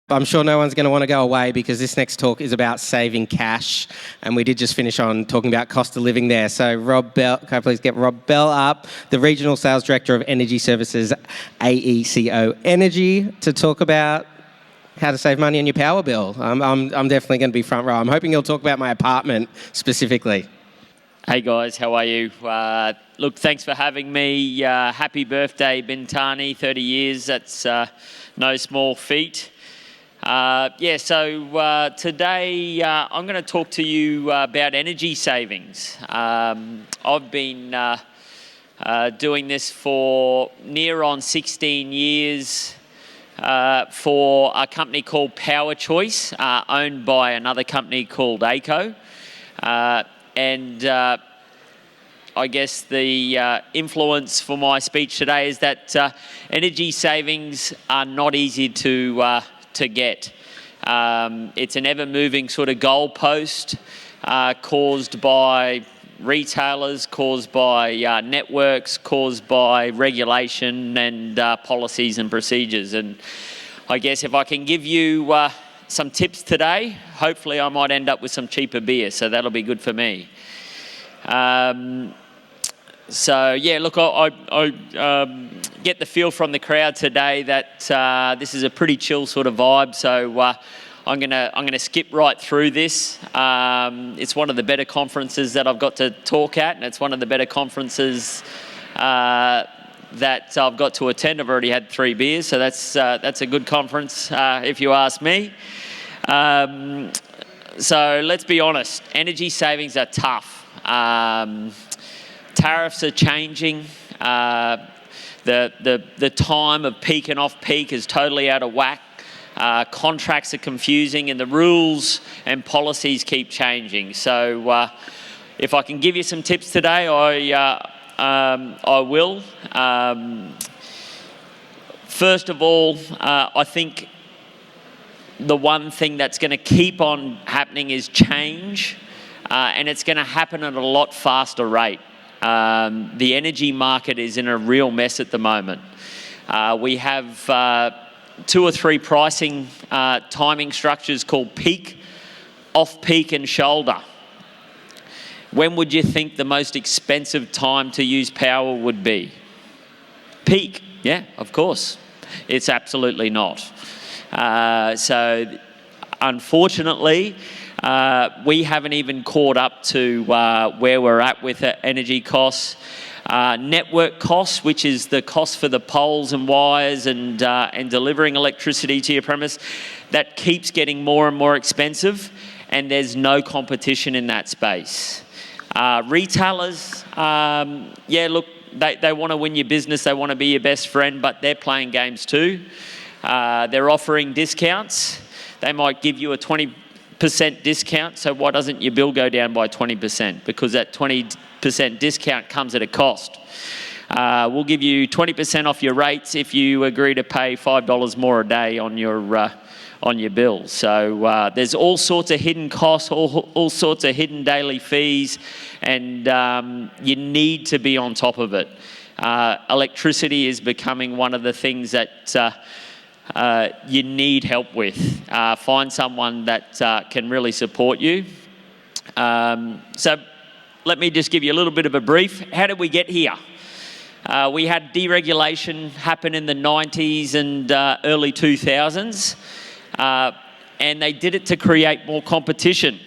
I'm sure no one's going to want to go away because this next talk is about saving cash, and we did just finish on talking about cost of living there. So Rob Bell, can I please get Rob Bell up, the Regional Sales Director of Energy Services, AECO Energy, to talk about how to save money on your power bill. I'm definitely going to be front row. I'm hoping he'll talk about my apartment specifically. Hey guys, how are you? Look, thanks for having me. Happy birthday, Bintani, 30 years. That's no small feat. Today I'm going to talk to you about energy savings. I've been doing this for near on 16 years for a company called Power Choice, owned by another company called AECO. I guess the influence for my speech today is that energy savings are not easy to get. It's an ever-moving sort of goalpost caused by retailers, caused by networks, caused by regulation and policies and procedures. And I guess if I can give you some tips today, hopefully I might end up with some cheaper beer, so that'll be good for me. I get the feel from the crowd today that this is a pretty chill sort of vibe, so I'm gonna skip right through this. It's one of the better conferences that I've got to talk at, and it's one of the better conferences that I've got to attend. I've already had 3 beers, so that's a good conference if you ask me. So let's be honest, energy savings are tough. Tariffs are changing. The time of peak and off peak is totally out of whack. Contracts are confusing, and the rules and policies keep changing. So if I can give you some tips today, I will. First of all, I think the one thing that's going to keep on happening is change, and it's going to happen at a lot faster rate. The energy market is in a real mess at the moment. We have 2 or 3 pricing timing structures called peak, off-peak and shoulder. When would you think the most expensive time to use power would be? Peak, yeah, of course. It's absolutely not. So unfortunately, we haven't even caught up to where we're at with energy costs. Network costs, which is the cost for the poles and wires and delivering electricity to your premise, that keeps getting more and more expensive, and there's no competition in that space. Retailers, they want to win your business, they want to be your best friend, but they're playing games too. They're offering discounts. They might give you a 20% discount, so why doesn't your bill go down by 20%? Because that 20% discount comes at a cost. We'll give you 20% off your rates if you agree to pay $5 more a day on your bill. So there's all sorts of hidden costs, all sorts of hidden daily fees, and you need to be on top of it. Electricity is becoming one of the things that you need help with. Find someone that can really support you. So let me just give you a little bit of a brief. How did we get here? We had deregulation happen in the 90s and early 2000s, and they did it to create more competition,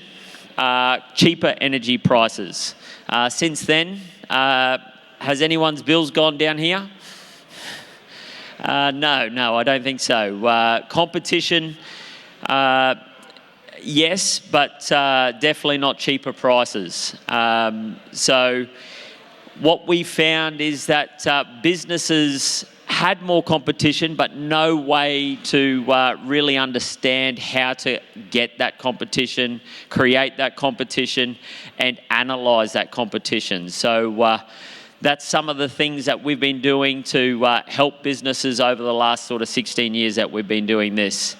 cheaper energy prices. Since then, has anyone's bills gone down here? No, I don't think so. Competition, yes, but definitely not cheaper prices. So what we found is that businesses had more competition, but no way to really understand how to get that competition, create that competition, and analyse that competition. So that's some of the things that we've been doing to help businesses over the last sort of 16 years that we've been doing this.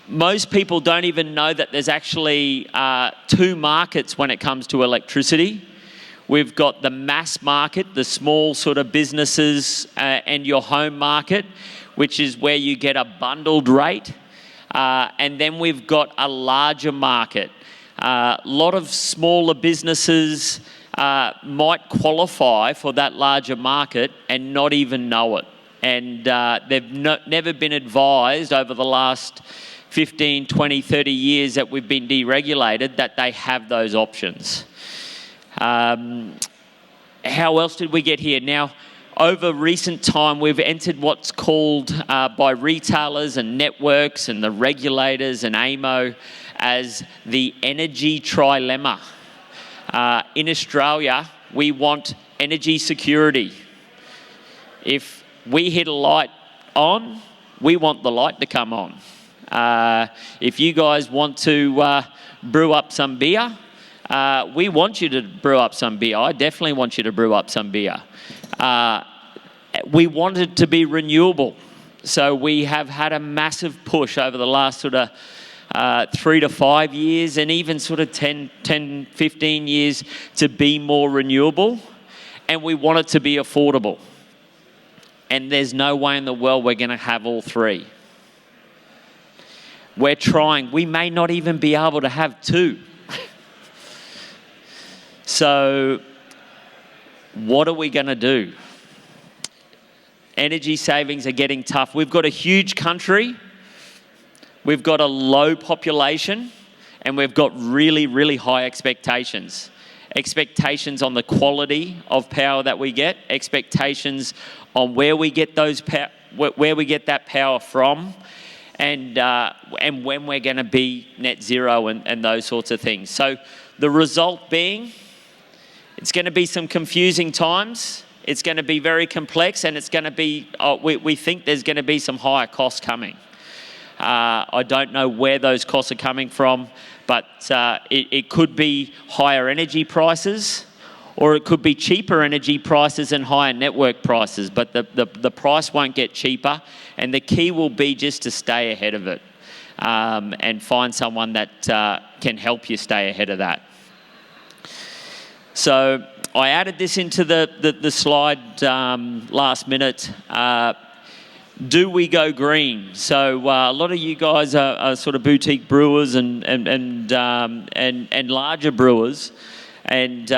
Most people don't even know that there's actually 2 markets when it comes to electricity. We've got the mass market, the small sort of businesses and your home market, which is where you get a bundled rate. And then we've got a larger market. A lot of smaller businesses might qualify for that larger market and not even know it. And they've never been advised over the last 15, 20, 30 years that we've been deregulated that they have those options. How else did we get here? Now, over recent time, we've entered what's called by retailers and networks and the regulators and AEMO as the energy trilemma. In Australia, we want energy security. If we hit a light on, we want the light to come on. If you guys want to brew up some beer, we want you to brew up some beer. I definitely want you to brew up some beer. We want it to be renewable. So we have had a massive push over the last sort of 3 to 5 years and even sort of 10, 15 years to be more renewable. And we want it to be affordable. And there's no way in the world we're going to have all three. We're trying. We may not even be able to have two. So what are we going to do? Energy savings are getting tough. We've got a huge country. We've got a low population. And we've got really, really high expectations. Expectations on the quality of power that we get. Expectations on where we get where we get that power from. And when we're going to be net zero and those sorts of things. So the result being, it's going to be some confusing times. It's going to be very complex, and it's going to be, we think there's going to be some higher costs coming. I don't know where those costs are coming from, but it could be higher energy prices, or it could be cheaper energy prices and higher network prices, but the price won't get cheaper, and the key will be just to stay ahead of it and find someone that can help you stay ahead of that. So I added this into the slide last minute. Do we go green? So a lot of you guys are sort of boutique brewers and larger brewers, and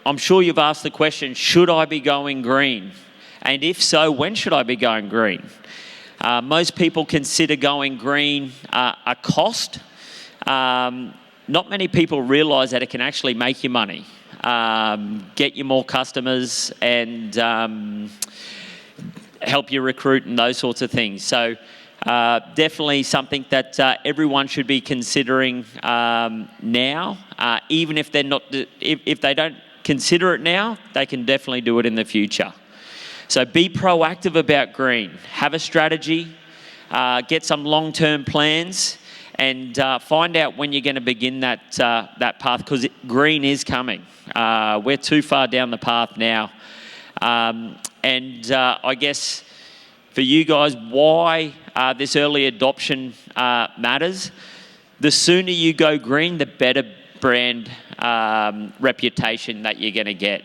I'm sure you've asked the question, should I be going green? And if so, when should I be going green? Most people consider going green a cost. Not many people realise that it can actually make you money, get you more customers, and help you recruit and those sorts of things. So definitely something that everyone should be considering now. Even if they're not, if they don't consider it now, they can definitely do it in the future. So be proactive about green. Have a strategy. Get some long-term plans, and find out when you're going to begin that path, because green is coming. We're too far down the path now. And I guess for you guys, why this early adoption matters. The sooner you go green, the better brand reputation that you're going to get.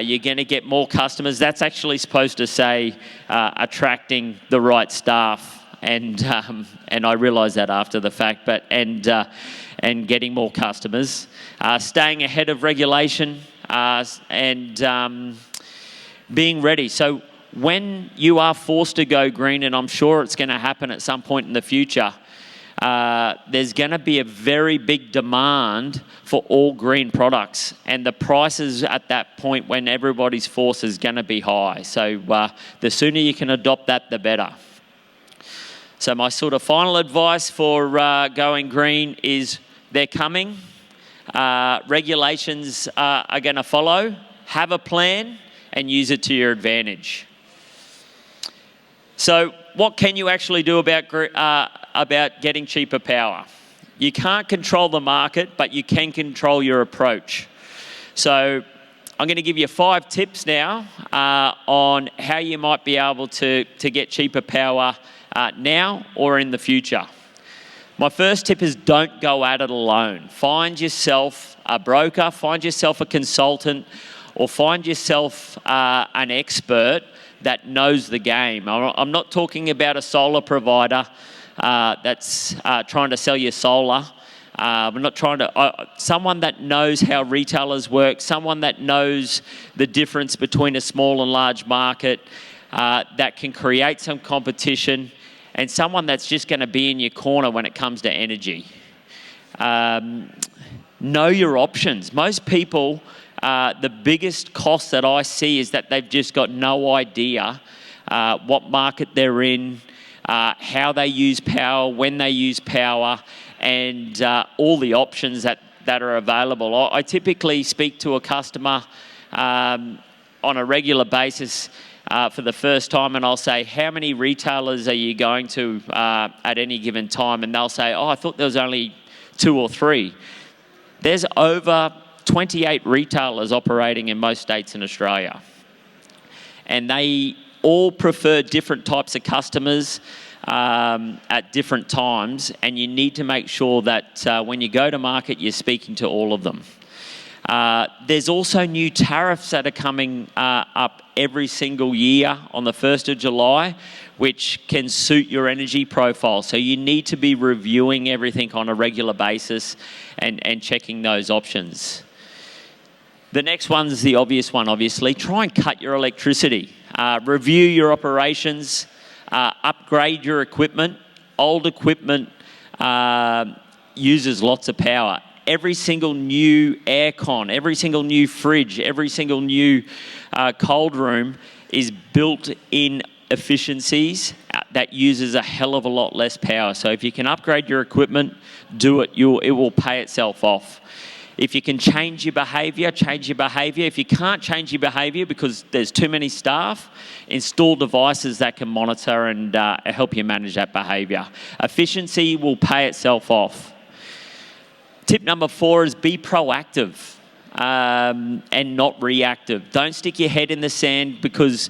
You're going to get more customers. That's actually supposed to say attracting the right staff, and I realise that after the fact. But and getting more customers, staying ahead of regulation, and being ready. So when you are forced to go green, and I'm sure it's going to happen at some point in the future, there's going to be a very big demand for all green products, and the prices at that point when everybody's forced is going to be high. So the sooner you can adopt that, the better. So my sort of final advice for going green is they're coming. Regulations are going to follow. Have a plan and use it to your advantage. So what can you actually do about getting cheaper power? You can't control the market, but you can control your approach. So I'm going to give you 5 tips now on how you might be able to get cheaper power now or in the future. My first tip is don't go at it alone. Find yourself a broker, find yourself a consultant, or find yourself an expert that knows the game. I'm not talking about a solar provider that's trying to sell you solar. We're not trying to... someone that knows how retailers work, someone that knows the difference between a small and large market, that can create some competition, and someone that's just going to be in your corner when it comes to energy. Know your options. Most people, the biggest cost that I see is that they've just got no idea what market they're in, how they use power, when they use power, and all the options that are available. I typically speak to a customer on a regular basis for the first time, and I'll say, how many retailers are you going to at any given time? And they'll say, oh, I thought there was only 2 or 3. There's over 28 retailers operating in most states in Australia. And they all prefer different types of customers at different times, and you need to make sure that when you go to market, you're speaking to all of them. There's also new tariffs that are coming up every single year on the 1st of July, which can suit your energy profile. So you need to be reviewing everything on a regular basis and checking those options. The next one's the obvious one, obviously. Try and cut your electricity. Review your operations. Upgrade your equipment. Old equipment uses lots of power. Every single new aircon, every single new fridge, every single new cold room is built in efficiencies that uses a hell of a lot less power. So if you can upgrade your equipment, do it. It will pay itself off. If you can change your behaviour, change your behaviour. If you can't change your behaviour because there's too many staff, install devices that can monitor and help you manage that behaviour. Efficiency will pay itself off. Tip number 4 is be proactive and not reactive. Don't stick your head in the sand because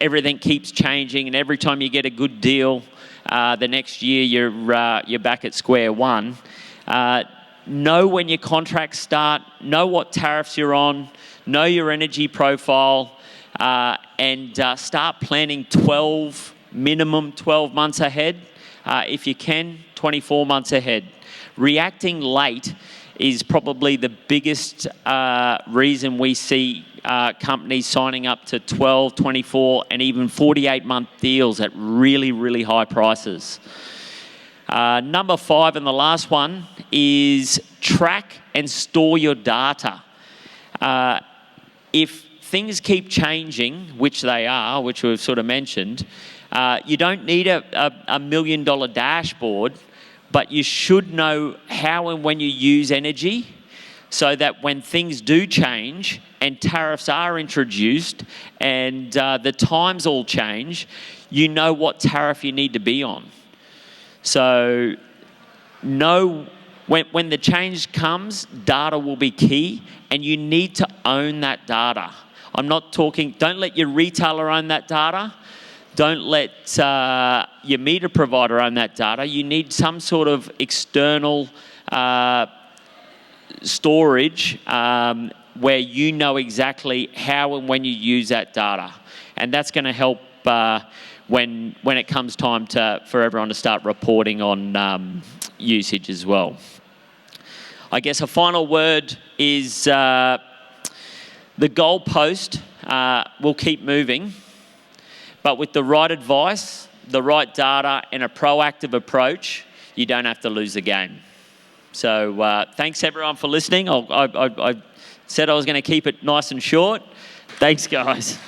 everything keeps changing, and every time you get a good deal, the next year you're back at square one. Know when your contracts start, know what tariffs you're on, know your energy profile, and start planning minimum 12 months ahead. If you can, 24 months ahead. Reacting late is probably the biggest reason we see companies signing up to 12, 24, and even 48-month deals at really, really high prices. Number 5, and the last one, is track and store your data. If things keep changing, which they are, which we've sort of mentioned, you don't need a $1 million dashboard, but you should know how and when you use energy so that when things do change and tariffs are introduced and the times all change, you know what tariff you need to be on. So know when the change comes, data will be key, and you need to own that data. I'm not talking, don't let your retailer own that data. Don't let your meter provider own that data. You need some sort of external storage where you know exactly how and when you use that data. And that's going to help when it comes time for everyone to start reporting on usage as well. I guess a final word is the goalpost will keep moving. But with the right advice, the right data, and a proactive approach, you don't have to lose the game. So thanks everyone for listening. I said I was going to keep it nice and short. Thanks, guys.